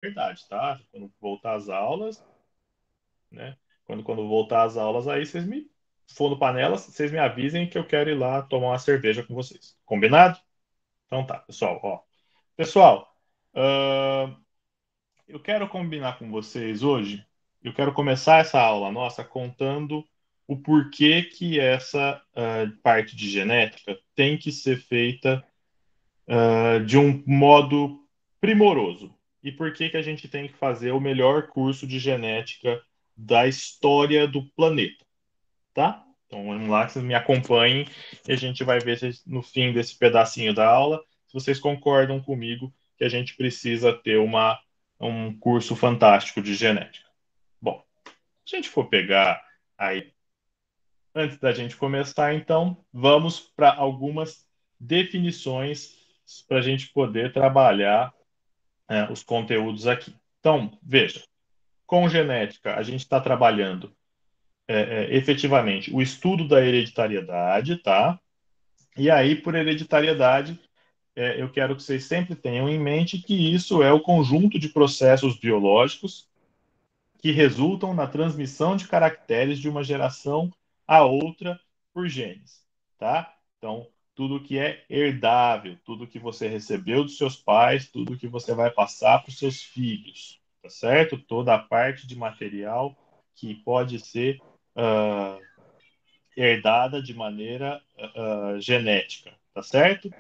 verdade, tá? Quando voltar às aulas, né? Quando voltar às aulas, aí vocês me for no Panelas, vocês me avisem que eu quero ir lá tomar uma cerveja com vocês. Combinado? Então tá, pessoal, ó. Pessoal, ahn, eu quero combinar com vocês hoje. Eu quero começar essa aula nossa contando o porquê que essa parte de genética tem que ser feita de um modo primoroso. E por que que a gente tem que fazer o melhor curso de genética da história do planeta, tá? Então vamos lá, que vocês me acompanhem e a gente vai ver se no fim desse pedacinho da aula, se vocês concordam comigo que a gente precisa ter um curso fantástico de genética. Bom, se a gente for pegar aí, antes da gente começar, então, vamos para algumas definições para a gente poder trabalhar os conteúdos aqui. Então, veja, com genética, a gente está trabalhando efetivamente o estudo da hereditariedade, tá? E aí, por hereditariedade, eu quero que vocês sempre tenham em mente que isso é o conjunto de processos biológicos que resultam na transmissão de caracteres de uma geração a outra por genes, tá? Então, tudo que é herdável, tudo que você recebeu dos seus pais, tudo que você vai passar para os seus filhos, tá certo? Toda a parte de material que pode ser uh, herdada de maneira genética, tá certo?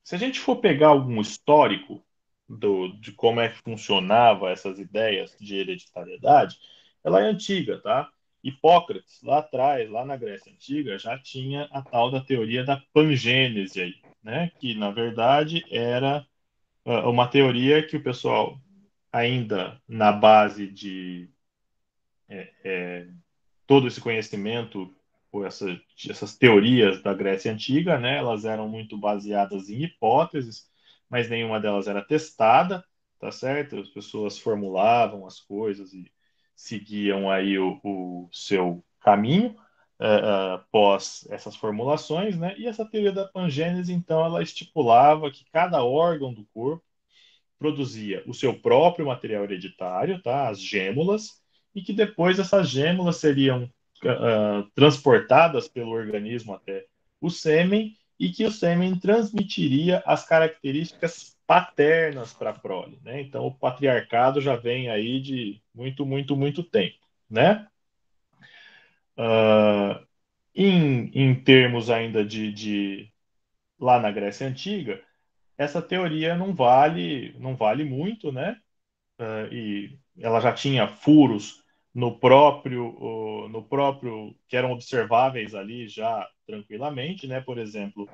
Se a gente for pegar algum histórico de como é que funcionava essas ideias de hereditariedade, ela é antiga, tá? Hipócrates, lá atrás, lá na Grécia Antiga, já tinha a tal da teoria da pangênese aí, né? Que, na verdade, era uma teoria que o pessoal, ainda na base de todo esse conhecimento, ou essas teorias da Grécia Antiga, né? Elas eram muito baseadas em hipóteses, mas nenhuma delas era testada, tá certo? As pessoas formulavam as coisas e seguiam aí o seu caminho após essas formulações, né? E essa teoria da pangênese, então, ela estipulava que cada órgão do corpo produzia o seu próprio material hereditário, tá? As gêmulas, e que depois essas gêmulas seriam transportadas pelo organismo até o sêmen e que o sêmen transmitiria as características paternas para a prole, né? Então o patriarcado já vem aí de muito, muito, muito tempo, né? Uh, em termos ainda de lá na Grécia Antiga, essa teoria não vale muito, né? E ela já tinha furos no próprio que eram observáveis ali já tranquilamente, né? Por exemplo,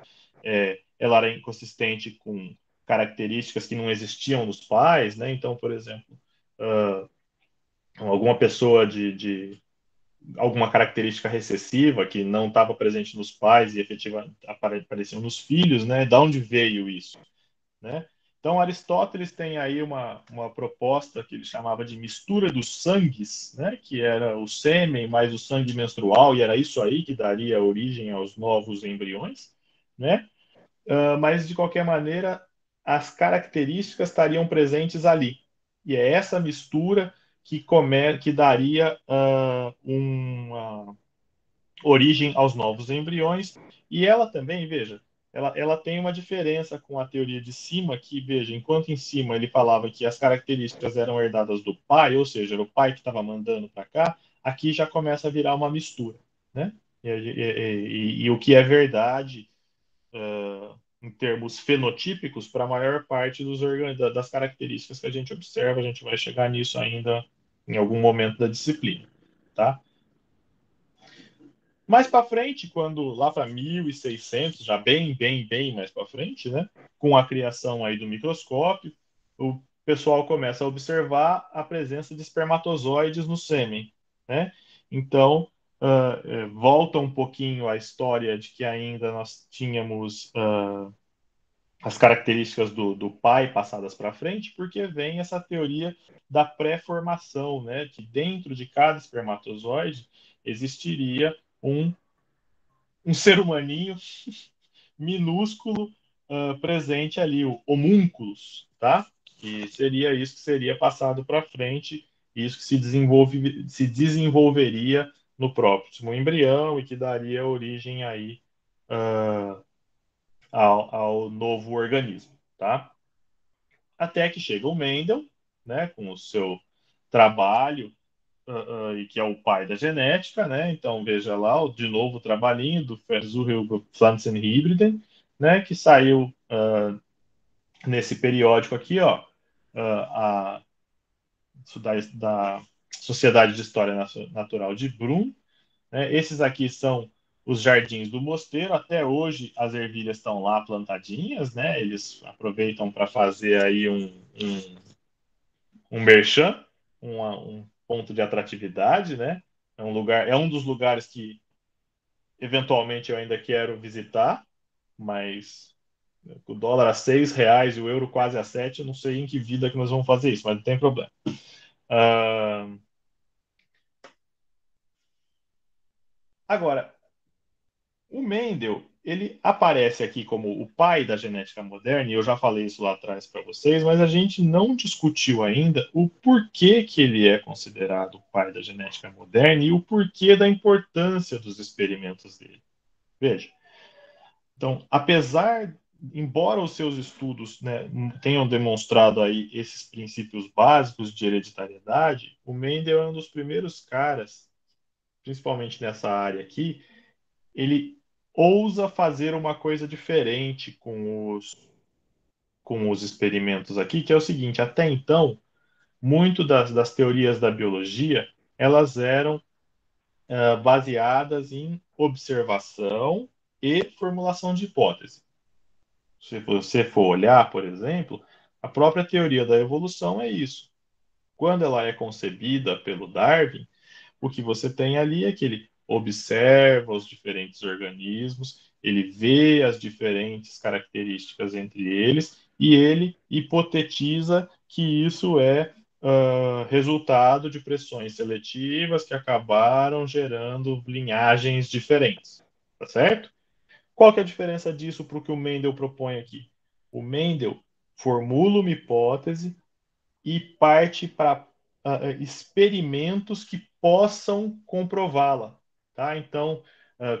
ela era inconsistente com características que não existiam nos pais, né? Então, por exemplo, alguma pessoa de alguma característica recessiva que não estava presente nos pais e efetivamente apareciam nos filhos, né? Da onde veio isso? Né? Então, Aristóteles tem aí uma proposta que ele chamava de mistura dos sangues, né? Que era o sêmen mais o sangue menstrual, e era isso aí que daria origem aos novos embriões, né? Mas, de qualquer maneira, as características estariam presentes ali. E é essa mistura que daria uma origem aos novos embriões. E ela também, veja, ela tem uma diferença com a teoria de cima, que, veja, enquanto em cima ele falava que as características eram herdadas do pai, ou seja, era o pai que estava mandando para cá, aqui já começa a virar uma mistura, né? E o que é verdade em termos fenotípicos para a maior parte das características que a gente observa, a gente vai chegar nisso ainda em algum momento da disciplina, tá? Mais para frente, quando lá para 1600, já bem, bem, bem mais para frente, né, com a criação aí do microscópio, o pessoal começa a observar a presença de espermatozoides no sêmen, né? Então, volta um pouquinho a história de que ainda nós tínhamos as características do pai passadas para frente, porque vem essa teoria da pré-formação, né, que dentro de cada espermatozoide existiria um ser humaninho minúsculo presente ali o homúnculos, tá? Que seria isso que seria passado para frente, isso que se desenvolveria no próximo embrião e que daria origem aí uh, ao novo organismo, tá? Até que chega o Mendel, né, com o seu trabalho, e que é o pai da genética, né? Então veja lá, de novo o trabalhinho do Versuche über Pflanzenhybriden, né, que saiu nesse periódico aqui, ó, a, da Sociedade de História Natural de Brum, né? Esses aqui são os jardins do mosteiro. Até hoje as ervilhas estão lá plantadinhas, né? Eles aproveitam para fazer aí um merchan, um ponto de atratividade, né? É um lugar, é um dos lugares que eventualmente eu ainda quero visitar, mas o dólar a R$ 6 e o euro quase a 7, eu não sei em que vida que nós vamos fazer isso, mas não tem problema. Agora, o Mendel, ele aparece aqui como o pai da genética moderna, e eu já falei isso lá atrás para vocês, mas a gente não discutiu ainda o porquê que ele é considerado o pai da genética moderna e o porquê da importância dos experimentos dele. Veja, então, embora os seus estudos, né, tenham demonstrado aí esses princípios básicos de hereditariedade, o Mendel é um dos primeiros caras, principalmente nessa área aqui, ele ousa fazer uma coisa diferente com os experimentos aqui, que é o seguinte: até então, muito das teorias da biologia elas eram baseadas em observação e formulação de hipótese. Se você for olhar, por exemplo, a própria teoria da evolução é isso. Quando ela é concebida pelo Darwin, o que você tem ali é que ele observa os diferentes organismos, ele vê as diferentes características entre eles e ele hipotetiza que isso é resultado de pressões seletivas que acabaram gerando linhagens diferentes, tá certo? Qual que é a diferença disso para o que o Mendel propõe aqui? O Mendel formula uma hipótese e parte para experimentos que possam comprová-la, tá? Então,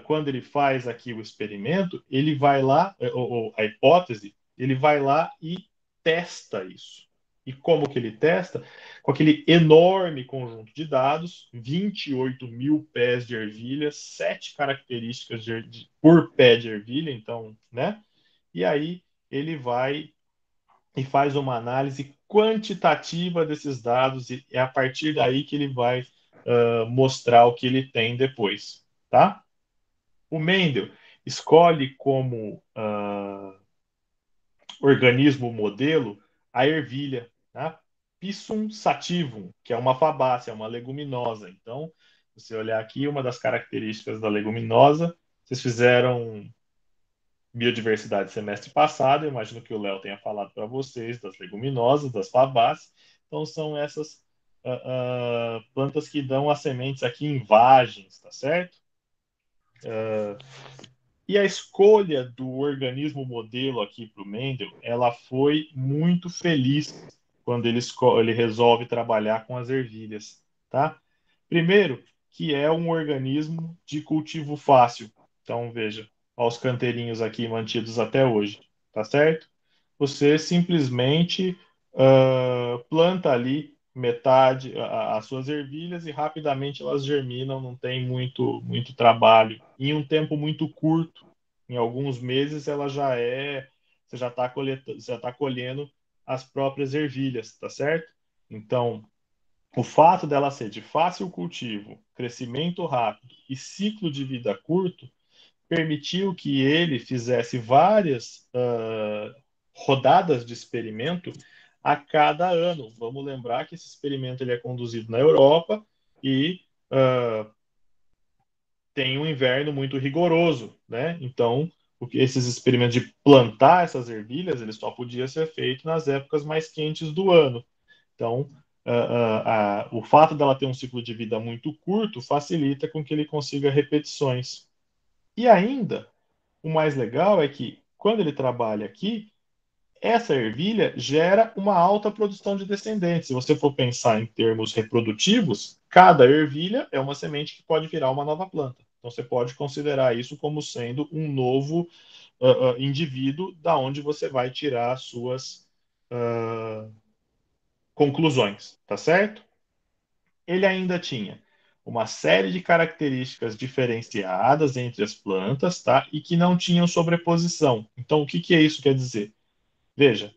quando ele faz aqui o experimento, ele vai lá, ou a hipótese, ele vai lá e testa isso. E como que ele testa? Com aquele enorme conjunto de dados, 28 mil pés de ervilha, 7 características por pé de ervilha, então, né? E aí ele vai e faz uma análise quantitativa desses dados e é a partir daí que ele vai mostrar o que ele tem depois, tá? O Mendel escolhe como organismo modelo a ervilha, tá? Pisum sativum, que é uma fabácea, é uma leguminosa. Então, se você olhar aqui, uma das características da leguminosa, vocês fizeram biodiversidade semestre passado, eu imagino que o Léo tenha falado para vocês das leguminosas, das fabáceas. Então, são essas plantas que dão as sementes aqui em vagens, tá certo? E a escolha do organismo modelo aqui para o Mendel, ela foi muito feliz quando ele resolve trabalhar com as ervilhas, tá? Primeiro, que é um organismo de cultivo fácil. Então, veja, aos canteirinhos aqui mantidos até hoje, tá certo? Você simplesmente planta ali metade as suas ervilhas e rapidamente elas germinam, não tem muito trabalho. Em um tempo muito curto, em alguns meses ela você já está colhendo as próprias ervilhas, tá certo? Então, o fato dela ser de fácil cultivo, crescimento rápido e ciclo de vida curto permitiu que ele fizesse várias rodadas de experimento a cada ano. Vamos lembrar que esse experimento ele é conduzido na Europa e tem um inverno muito rigoroso, né? Então, esses experimentos de plantar essas ervilhas, eles só podiam ser feitos nas épocas mais quentes do ano. Então, o fato dela ter um ciclo de vida muito curto facilita com que ele consiga repetições. E ainda, o mais legal é que quando ele trabalha aqui, essa ervilha gera uma alta produção de descendentes. Se você for pensar em termos reprodutivos, cada ervilha é uma semente que pode virar uma nova planta. Então você pode considerar isso como sendo um novo indivíduo da onde você vai tirar as suas uh, conclusões, tá certo? Ele ainda tinha uma série de características diferenciadas entre as plantas, tá? E que não tinham sobreposição. Então, o que que isso quer dizer? Veja,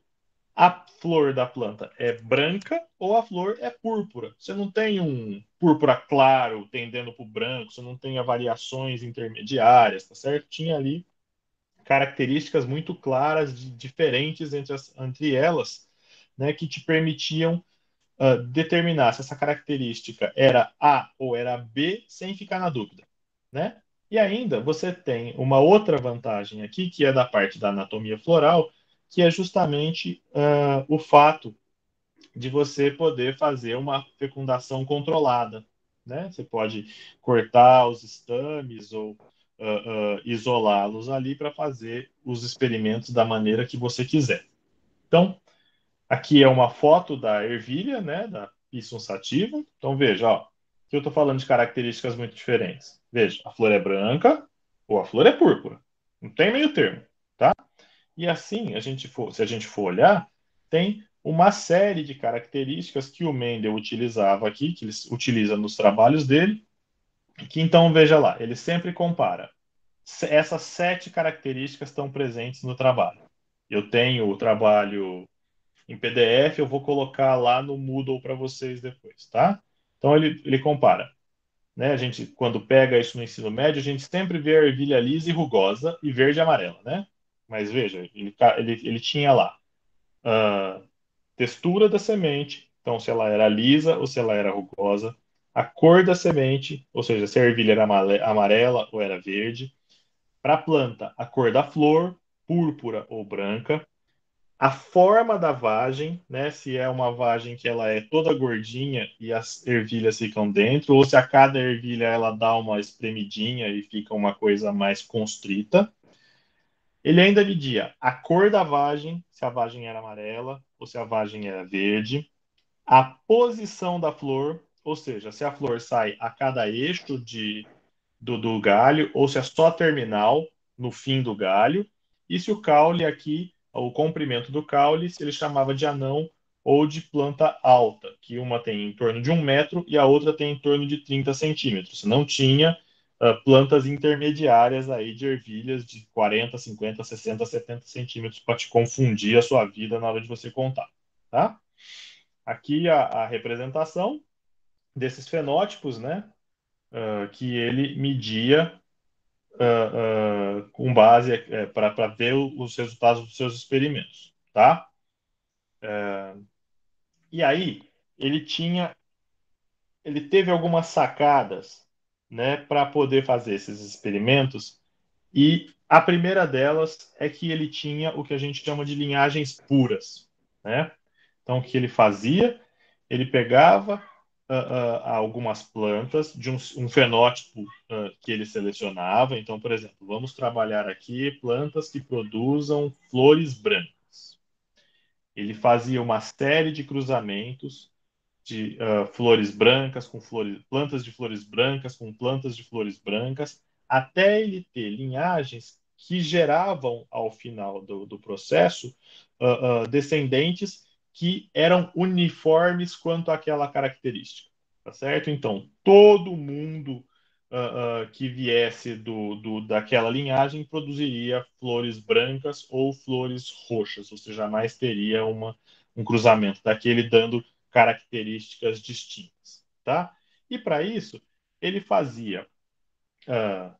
a flor da planta é branca ou a flor é púrpura. Você não tem um púrpura claro tendendo para o branco, você não tem variações intermediárias, tá certo? Tinha ali características muito claras, diferentes entre elas, né, que te permitiam determinar se essa característica era A ou era B sem ficar na dúvida, né? E ainda você tem uma outra vantagem aqui, que é da parte da anatomia floral, que é justamente o fato de você poder fazer uma fecundação controlada, né? Você pode cortar os estames ou isolá-los ali para fazer os experimentos da maneira que você quiser. Então, aqui é uma foto da ervilha, né, da Pisum sativa. Então veja, ó, que eu estou falando de características muito diferentes. Veja, a flor é branca ou a flor é púrpura. Não tem meio termo, tá? E assim, se a gente for olhar, tem uma série de características que o Mendel utilizava aqui, que ele utiliza nos trabalhos dele, que então veja lá, ele sempre compara. Essas 7 características estão presentes no trabalho. Eu tenho o trabalho em PDF, eu vou colocar lá no Moodle para vocês depois, tá? Então ele compara, né? A gente, quando pega isso no ensino médio, a gente sempre vê a ervilha lisa e rugosa e verde e amarela, né? Mas veja, ele tinha lá a textura da semente, então se ela era lisa ou se ela era rugosa, a cor da semente, ou seja, se a ervilha era amarela ou era verde, para a planta, a cor da flor, púrpura ou branca, a forma da vagem, né? Se é uma vagem que ela é toda gordinha e as ervilhas ficam dentro, ou se a cada ervilha ela dá uma espremidinha e fica uma coisa mais constrita. Ele ainda media a cor da vagem, se a vagem era amarela ou se a vagem era verde, a posição da flor, ou seja, se a flor sai a cada eixo do galho, ou se é só terminal no fim do galho, e se o caule aqui, o comprimento do caule, se ele chamava de anão ou de planta alta, que uma tem em torno de 1 metro e a outra tem em torno de 30 centímetros. Não tinha plantas intermediárias aí de ervilhas de 40, 50, 60, 70 centímetros para te confundir a sua vida na hora de você contar, tá? Aqui a representação desses fenótipos, né, que ele media com base para ver os resultados dos seus experimentos, tá? E aí ele teve algumas sacadas, né, para poder fazer esses experimentos. E a primeira delas é que ele tinha o que a gente chama de linhagens puras, né? Então, o que ele fazia? Ele pegava algumas plantas de um fenótipo que ele selecionava. Então, por exemplo, vamos trabalhar aqui plantas que produzam flores brancas. Ele fazia uma série de cruzamentos de flores brancas com flores, plantas de flores brancas com plantas de flores brancas, até ele ter linhagens que geravam, ao final do processo, descendentes que eram uniformes quanto àquela característica. Tá certo? Então, todo mundo que viesse daquela linhagem produziria flores brancas ou flores roxas. Você jamais teria um cruzamento daquele dando características distintas, tá? E para isso, ele fazia uh,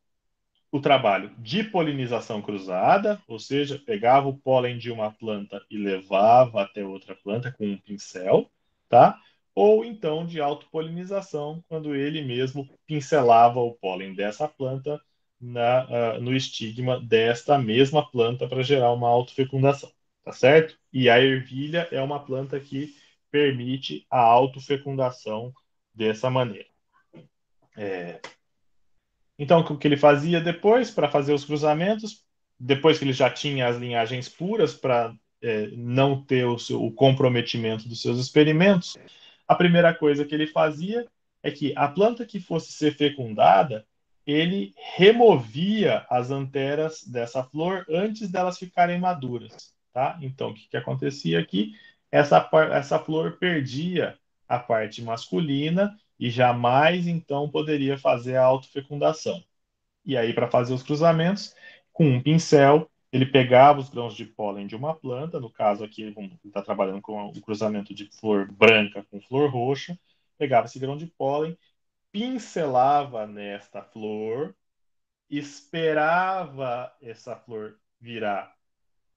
o trabalho de polinização cruzada, ou seja, pegava o pólen de uma planta e levava até outra planta com um pincel, tá? Ou então de autopolinização, quando ele mesmo pincelava o pólen dessa planta no estigma desta mesma planta para gerar uma autofecundação, tá certo? E a ervilha é uma planta que permite a autofecundação dessa maneira. Então, o que ele fazia depois para fazer os cruzamentos? depois que ele já tinha as linhagens puras para não ter o comprometimento dos seus experimentos, a primeira coisa que ele fazia é que a planta que fosse ser fecundada, ele removia as anteras dessa flor antes delas ficarem maduras, tá? Então, o que, que acontecia aqui? Essa flor perdia a parte masculina e jamais, então, poderia fazer a autofecundação. E aí, para fazer os cruzamentos, com um pincel, ele pegava os grãos de pólen de uma planta, no caso aqui, ele está trabalhando com o cruzamento de flor branca com flor roxa, pegava esse grão de pólen, pincelava nesta flor, esperava essa flor virar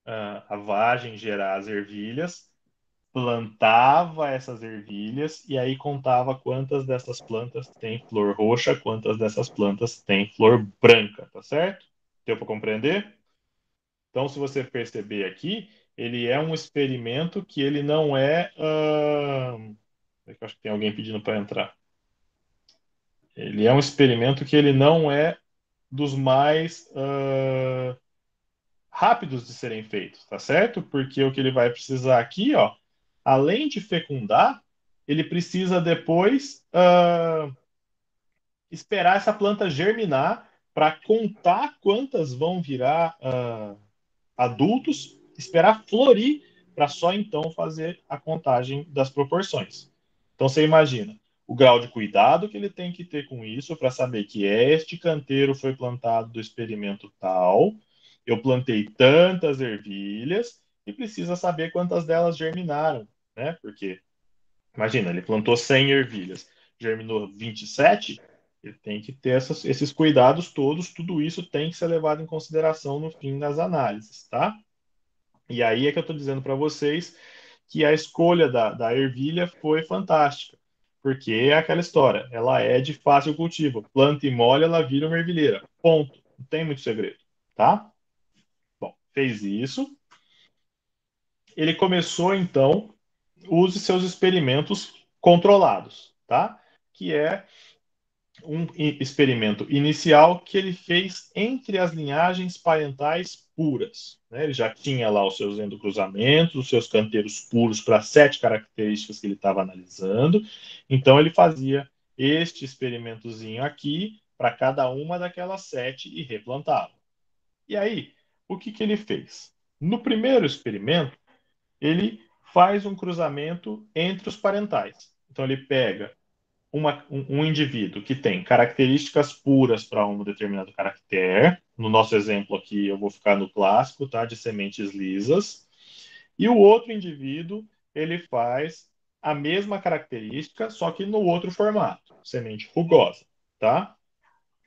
a vagem, gerar as ervilhas, plantava essas ervilhas e aí contava quantas dessas plantas têm flor roxa, quantas dessas plantas têm flor branca, tá certo? Deu para compreender? Então, se você perceber aqui, ele é um experimento que ele não é. Eu acho que tem alguém pedindo para entrar. Ele é um experimento que ele não é dos mais rápidos de serem feitos, tá certo? Porque o que ele vai precisar aqui, ó, além de fecundar, ele precisa depois esperar essa planta germinar para contar quantas vão virar adultos, esperar florir para só então fazer a contagem das proporções. Então você imagina o grau de cuidado que ele tem que ter com isso para saber que este canteiro foi plantado do experimento tal, eu plantei tantas ervilhas e precisa saber quantas delas germinaram, né? Porque imagina, ele plantou 100 ervilhas, germinou 27, ele tem que ter esses cuidados todos, tudo isso tem que ser levado em consideração no fim das análises, tá? E aí é que eu estou dizendo para vocês que a escolha da ervilha foi fantástica, porque é aquela história, ela é de fácil cultivo, planta e molha, ela vira uma ervilheira, ponto, não tem muito segredo, tá? Bom, fez isso, ele começou então os seus experimentos controlados, tá? Que é um experimento inicial que ele fez entre as linhagens parentais puras. Né? Ele já tinha lá os seus endocruzamentos, os seus canteiros puros para 7 características que ele estava analisando. Então ele fazia este experimentozinho aqui para cada uma daquelas 7 e replantava. E aí, o que, que ele fez? No primeiro experimento, ele faz um cruzamento entre os parentais. Então ele pega um indivíduo que tem características puras para um determinado caractere, no nosso exemplo aqui eu vou ficar no clássico, tá, de sementes lisas, e o outro indivíduo ele faz a mesma característica, só que no outro formato, semente rugosa, tá?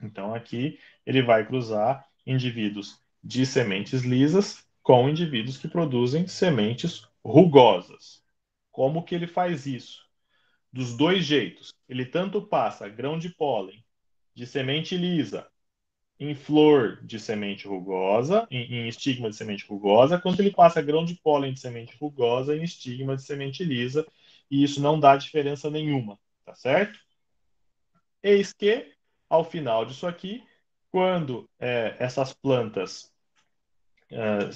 Então aqui ele vai cruzar indivíduos de sementes lisas com indivíduos que produzem sementes rugosas. Como que ele faz isso? Dos dois jeitos. Ele tanto passa grão de pólen de semente lisa em flor de semente rugosa, em estigma de semente rugosa, quanto ele passa grão de pólen de semente rugosa em estigma de semente lisa, e isso não dá diferença nenhuma, tá certo? Eis que, ao final disso aqui, quando essas plantas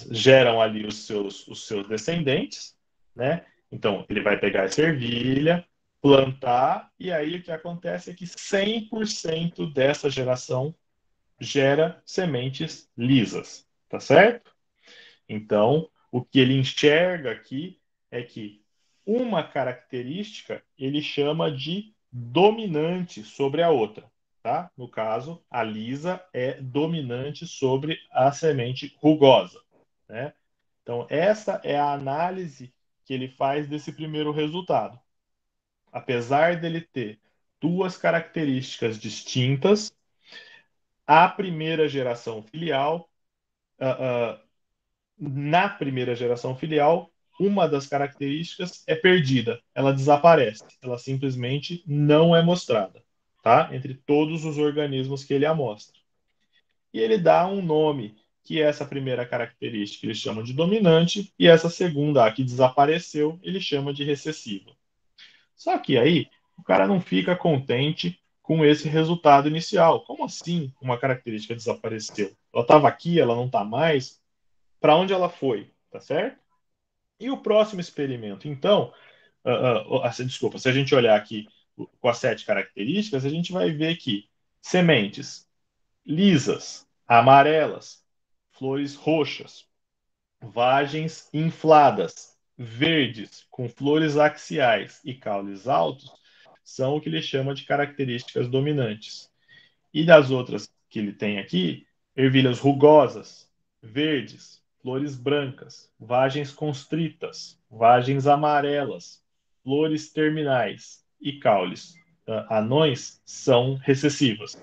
geram ali os seus descendentes, né? Então, ele vai pegar essa ervilha, plantar, e aí o que acontece é que 100% dessa geração gera sementes lisas, tá certo? Então, o que ele enxerga aqui é que uma característica ele chama de dominante sobre a outra, tá? No caso, a lisa é dominante sobre a semente rugosa, né? Então, essa é a análise que ele faz desse primeiro resultado. Apesar dele ter duas características distintas, a primeira geração filial, na primeira geração filial, uma das características é perdida, ela desaparece, ela simplesmente não é mostrada, tá? Entre todos os organismos que ele amostra. E ele dá um nome, que é essa primeira característica ele chama de dominante, e essa segunda, a que desapareceu, ele chama de recessiva. Só que aí, o cara não fica contente com esse resultado inicial. Como assim uma característica desapareceu? Ela estava aqui, ela não está mais. Para onde ela foi? Tá certo? E o próximo experimento, então, desculpa, se a gente olhar aqui com as 7 características, a gente vai ver que sementes lisas, amarelas, flores roxas, vagens infladas, verdes, com flores axiais e caules altos, são o que ele chama de características dominantes. E das outras que ele tem aqui, ervilhas rugosas, verdes, flores brancas, vagens constritas, vagens amarelas, flores terminais e caules anões são recessivas.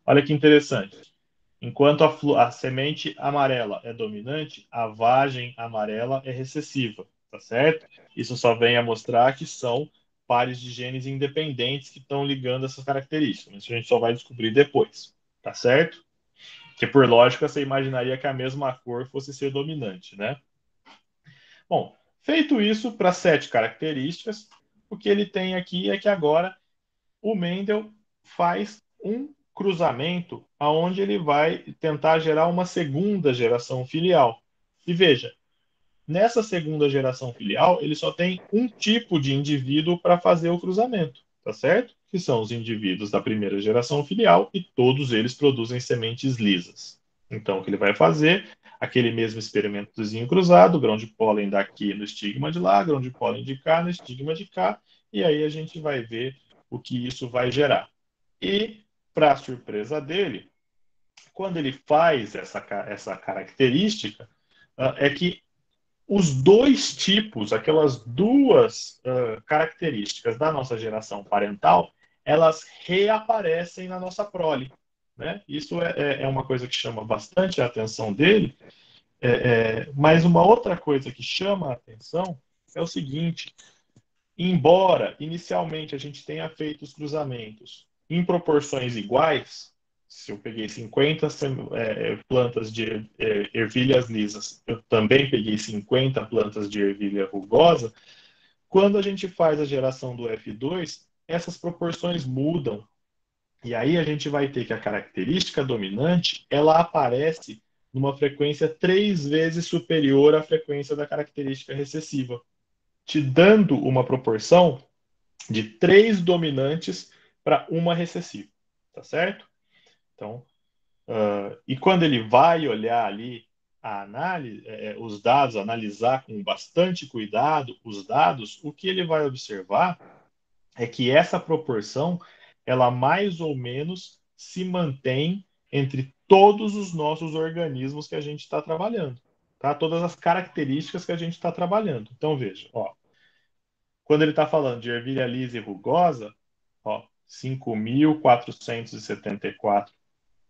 Olha que interessante. Enquanto a semente amarela é dominante, a vagem amarela é recessiva, tá certo? Isso só vem a mostrar que são pares de genes independentes que estão ligando essas características. Isso a gente só vai descobrir depois, tá certo? Que por lógica você imaginaria que a mesma cor fosse ser dominante, né? Bom, feito isso para 7 características, o que ele tem aqui é que agora o Mendel faz um cruzamento aonde ele vai tentar gerar uma segunda geração filial. E veja, nessa segunda geração filial, ele só tem um tipo de indivíduo para fazer o cruzamento, tá certo? Que são os indivíduos da primeira geração filial e todos eles produzem sementes lisas. Então, o que ele vai fazer? Aquele mesmo experimentozinho cruzado, grão de pólen daqui no estigma de lá, grão de pólen de cá no estigma de cá, e aí a gente vai ver o que isso vai gerar. E, para surpresa dele, quando ele faz essa característica, é que os dois tipos, aquelas duas características da nossa geração parental, elas reaparecem na nossa prole. Né? Isso é uma coisa que chama bastante a atenção dele, mas uma outra coisa que chama a atenção é o seguinte: embora inicialmente a gente tenha feito os cruzamentos em proporções iguais, se eu peguei 50 plantas de ervilhas lisas, eu também peguei 50 plantas de ervilha rugosa, quando a gente faz a geração do F2, essas proporções mudam. E aí a gente vai ter que a característica dominante, ela aparece numa frequência 3 vezes superior à frequência da característica recessiva, te dando uma proporção de 3 dominantes para uma recessiva, tá certo? Então, e quando ele vai olhar ali a análise, os dados, analisar com bastante cuidado os dados, o que ele vai observar é que essa proporção, ela mais ou menos se mantém entre todos os nossos organismos que a gente está trabalhando, tá? Todas as características que a gente está trabalhando. Então, veja, ó, quando ele está falando de ervilha lisa e rugosa, ó, 5.474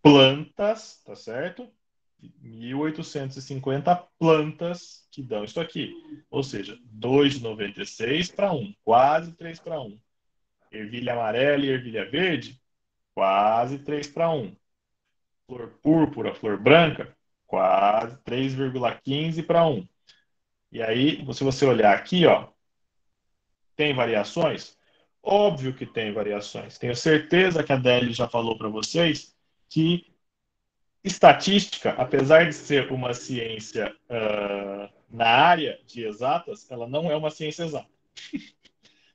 plantas, tá certo? 1.850 plantas que dão isso aqui. Ou seja, 2,96 para 1, quase 3 para 1. Ervilha amarela e ervilha verde, quase 3 para 1. Flor púrpura, flor branca, quase 3,15 para 1. E aí, se você olhar aqui, ó, tem variações? Óbvio que tem variações. Tenho certeza que a Adele já falou para vocês que estatística, apesar de ser uma ciência na área de exatas, ela não é uma ciência exata.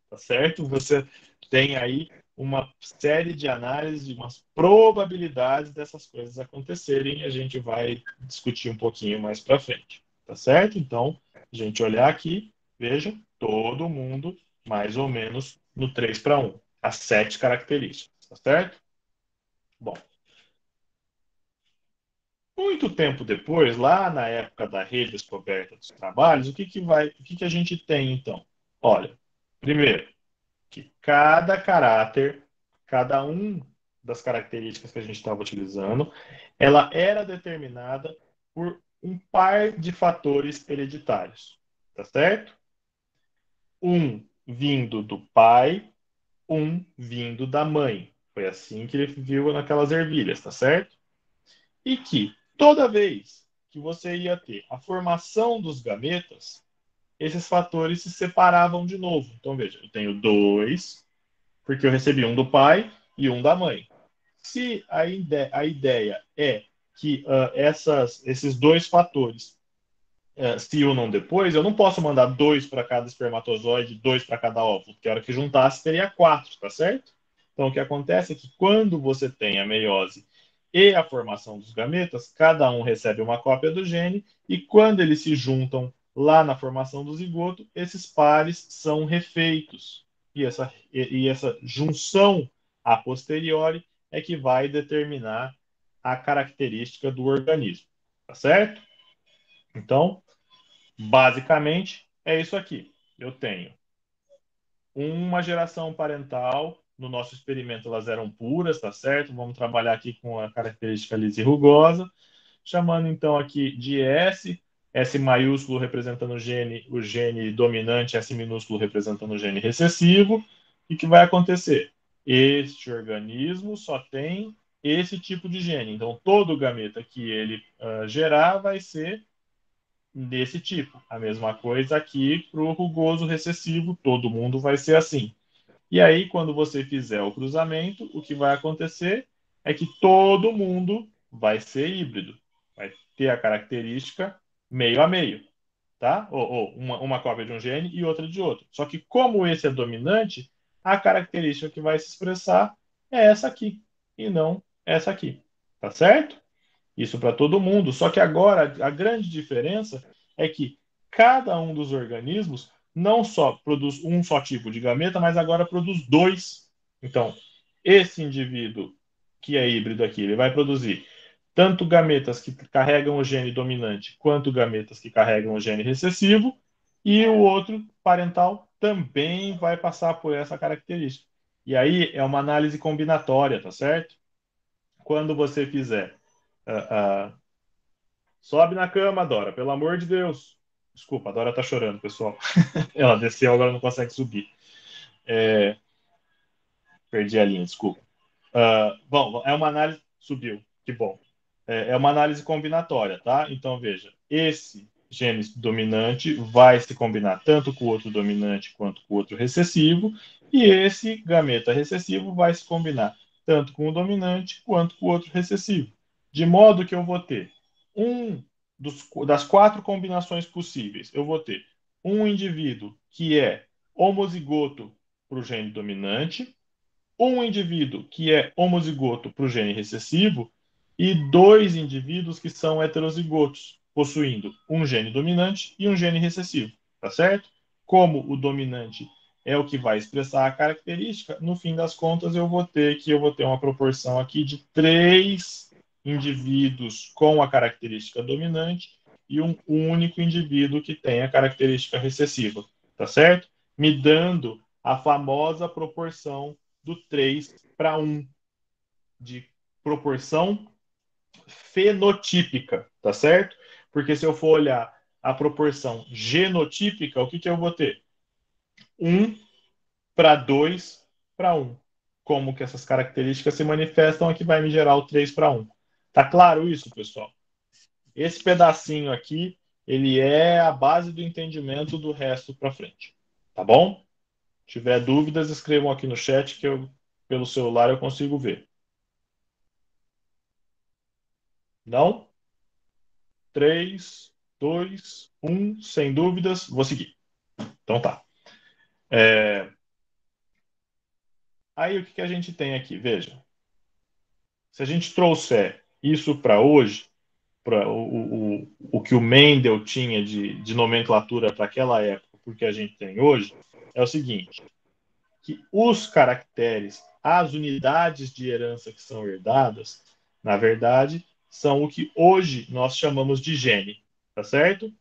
Tá certo? Você tem aí uma série de análises, de umas probabilidades dessas coisas acontecerem e a gente vai discutir um pouquinho mais para frente. Tá certo? Então, a gente olhar aqui, veja, todo mundo mais ou menos no 3 para 1. As 7 características. Tá certo? Bom, muito tempo depois, lá na época da redescoberta dos trabalhos, o que a gente tem então? Olha, primeiro, que cada caráter, cada um das características que a gente estava utilizando, ela era determinada por um par de fatores hereditários, tá certo? Um vindo do pai, um vindo da mãe. Foi assim que ele viu naquelas ervilhas, tá certo? E que toda vez que você ia ter a formação dos gametas, esses fatores se separavam de novo. Então, veja, eu tenho dois, porque eu recebi um do pai e um da mãe. Se a ideia é que esses dois fatores se unam depois, eu não posso mandar dois para cada espermatozoide, dois para cada óvulo, porque a hora que juntasse teria quatro, tá certo? Então o que acontece é que quando você tem a meiose e a formação dos gametas, cada um recebe uma cópia do gene, e quando eles se juntam lá na formação do zigoto, esses pares são refeitos. E essa junção a posteriori é que vai determinar a característica do organismo, tá certo? Então, basicamente, é isso aqui. Eu tenho uma geração parental. No nosso experimento, elas eram puras, tá certo? Vamos trabalhar aqui com a característica lisa e rugosa, chamando então aqui de S, S maiúsculo representando o gene dominante, S minúsculo representando o gene recessivo. E o que vai acontecer? Este organismo só tem esse tipo de gene. Então, todo gameta que ele gerar vai ser desse tipo. A mesma coisa aqui para o rugoso recessivo, todo mundo vai ser assim. E aí, quando você fizer o cruzamento, o que vai acontecer é que todo mundo vai ser híbrido, vai ter a característica meio a meio, tá? Ou uma cópia de um gene e outra de outro. Só que como esse é dominante, a característica que vai se expressar é essa aqui e não essa aqui, tá certo? Isso para todo mundo. Só que agora a grande diferença é que cada um dos organismos não só produz um só tipo de gameta, mas agora produz dois. Então, esse indivíduo que é híbrido aqui, ele vai produzir tanto gametas que carregam o gene dominante, quanto gametas que carregam o gene recessivo, e o outro parental também vai passar por essa característica. E aí é uma análise combinatória, tá certo? Quando você fizer sobe na cama, Dora, pelo amor de Deus. Desculpa, a Dora tá chorando, pessoal. Ela desceu, agora não consegue subir. É, perdi a linha, desculpa. Bom, é uma análise. Subiu, que bom. É uma análise combinatória, tá? Então, veja, esse gene dominante vai se combinar tanto com o outro dominante quanto com o outro recessivo, e esse gameta recessivo vai se combinar tanto com o dominante quanto com o outro recessivo. De modo que eu vou ter das quatro combinações possíveis, eu vou ter um indivíduo que é homozigoto para o gene dominante, um indivíduo que é homozigoto para o gene recessivo e dois indivíduos que são heterozigotos, possuindo um gene dominante e um gene recessivo, tá certo? Como o dominante é o que vai expressar a característica, no fim das contas eu vou ter uma proporção aqui de três indivíduos com a característica dominante e um único indivíduo que tem a característica recessiva, tá certo? Me dando a famosa proporção do 3:1, de proporção fenotípica, tá certo? Porque se eu for olhar a proporção genotípica, o que, que eu vou ter? 1:2:1. Como que essas características se manifestam aqui vai me gerar o 3:1. Tá claro isso, pessoal? Esse pedacinho aqui, ele é a base do entendimento do resto para frente. Tá bom? Se tiver dúvidas, escrevam aqui no chat que pelo celular eu consigo ver. Não? 3, 2, 1, sem dúvidas, vou seguir. Então tá. É, Aí o que a gente tem aqui? Veja, se a gente trouxer isso para hoje, para o que o Mendel tinha de nomenclatura para aquela época, porque a gente tem hoje, é o seguinte, que os caracteres, as unidades de herança que são herdadas, na verdade, são o que hoje nós chamamos de gene, tá certo?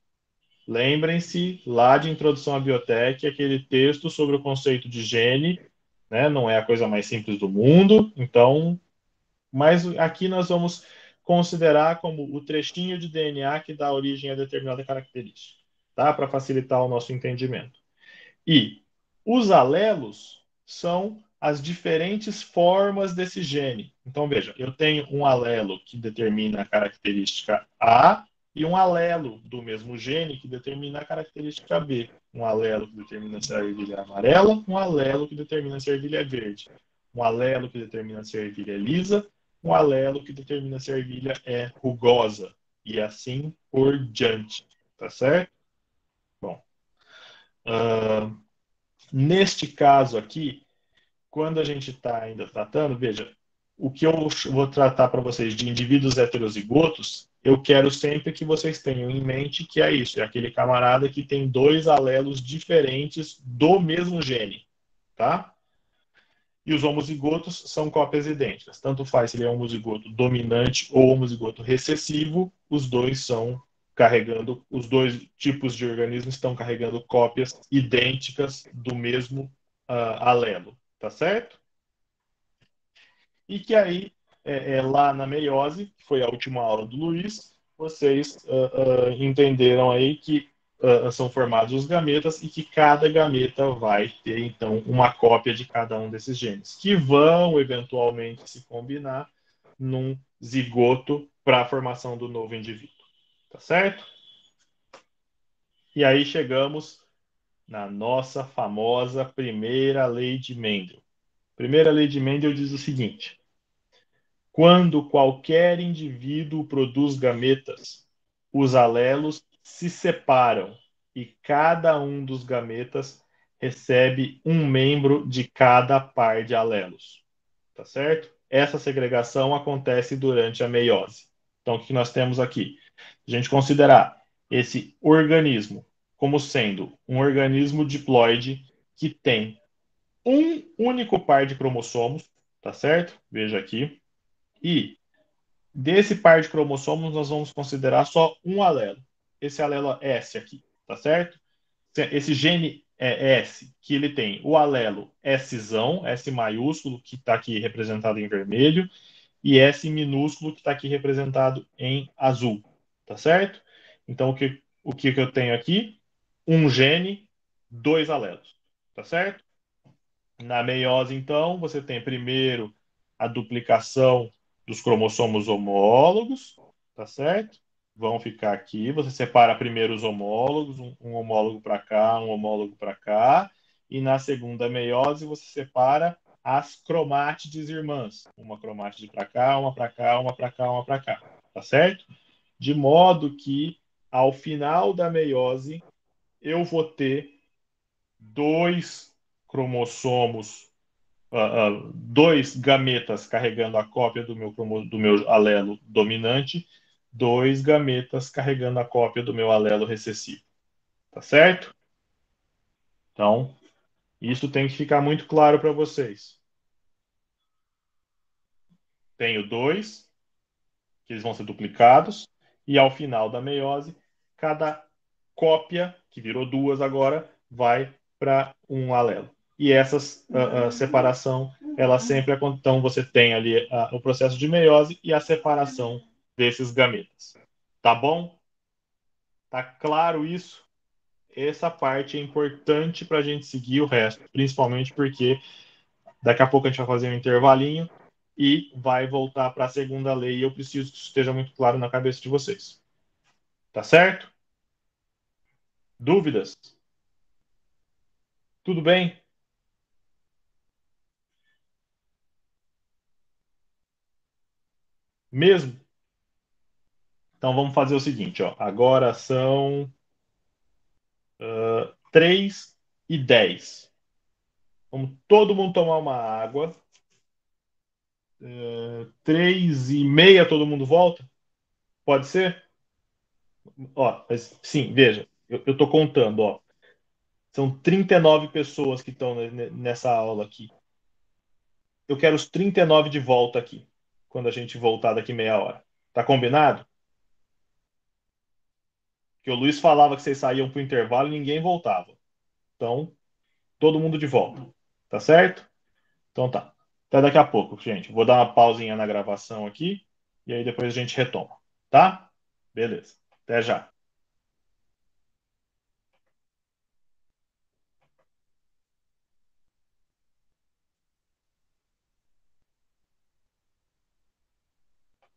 Lembrem-se lá de Introdução à Biotech, aquele texto sobre o conceito de gene, né? Não é a coisa mais simples do mundo, então, mas aqui nós vamos considerar como o trechinho de DNA que dá origem a determinada característica, tá? Para facilitar o nosso entendimento. E os alelos são as diferentes formas desse gene. Então, veja, eu tenho um alelo que determina a característica A e um alelo do mesmo gene que determina a característica B. Um alelo que determina se a ervilha é amarela, um alelo que determina se a ervilha é verde. Um alelo que determina se a ervilha é lisa, um alelo que determina se a ervilha é rugosa, e assim por diante, tá certo? Bom, uh, neste caso aqui, quando a gente está ainda tratando, veja, o que eu vou tratar para vocês de indivíduos heterozigotos, eu quero sempre que vocês tenham em mente que é isso, é aquele camarada que tem dois alelos diferentes do mesmo gene, tá? E os homozigotos são cópias idênticas. Tanto faz se ele é homozigoto dominante ou homozigoto recessivo, os dois são carregando, os dois tipos de organismos estão carregando cópias idênticas do mesmo alelo, tá certo? E que aí, lá na meiose, que foi a última aula do Luiz, vocês entenderam aí que são formados os gametas e que cada gameta vai ter, então, uma cópia de cada um desses genes, que vão, eventualmente, se combinar num zigoto para a formação do novo indivíduo. Tá certo? E aí chegamos na nossa famosa primeira lei de Mendel. Primeira lei de Mendel diz o seguinte: quando qualquer indivíduo produz gametas, os alelos se separam e cada um dos gametas recebe um membro de cada par de alelos. Tá certo? Essa segregação acontece durante a meiose. Então, o que nós temos aqui? A gente considerar esse organismo como sendo um organismo diploide que tem um único par de cromossomos, tá certo? Veja aqui. E desse par de cromossomos, nós vamos considerar só um alelo. Esse alelo S aqui, tá certo? Esse gene é S, que ele tem o alelo Szão, S maiúsculo, que está aqui representado em vermelho, e S minúsculo, que está aqui representado em azul, tá certo? Então, o que eu tenho aqui? Um gene, dois alelos, tá certo? Na meiose, então, você tem primeiro a duplicação dos cromossomos homólogos, tá certo? Vão ficar aqui. Você separa primeiro os homólogos, um homólogo para cá, um homólogo para cá. E na segunda meiose, você separa as cromátides irmãs. Uma cromátide para cá, uma para cá, uma para cá, uma para cá. Tá certo? De modo que, ao final da meiose, eu vou ter dois cromossomos, dois gametas carregando a cópia do meu alelo dominante, dois gametas carregando a cópia do meu alelo recessivo. Tá certo? Então, isso tem que ficar muito claro para vocês. Tenho dois, que eles vão ser duplicados, e ao final da meiose, cada cópia, que virou duas agora, vai para um alelo. E essa separação, ela sempre acontece. Então, você tem ali o processo de meiose e a separação desses gametas. Tá bom? Tá claro isso? Essa parte é importante para a gente seguir o resto, principalmente porque daqui a pouco a gente vai fazer um intervalinho e vai voltar para a segunda lei e eu preciso que isso esteja muito claro na cabeça de vocês. Tá certo? Dúvidas? Tudo bem? Mesmo? Então vamos fazer o seguinte, ó. Agora são 3h10. Vamos todo mundo tomar uma água. 3h30 todo mundo volta? Pode ser? Ó, mas, sim, veja, eu tô contando, ó. São 39 pessoas que estão nessa aula aqui. Eu quero os 39 de volta aqui, quando a gente voltar daqui meia hora. Tá combinado? Que o Luiz falava que vocês saíam pro intervalo e ninguém voltava. Então, todo mundo de volta. Tá certo? Então tá. Até daqui a pouco, gente. Vou dar uma pausinha na gravação aqui e aí depois a gente retoma. Tá? Beleza. Até já.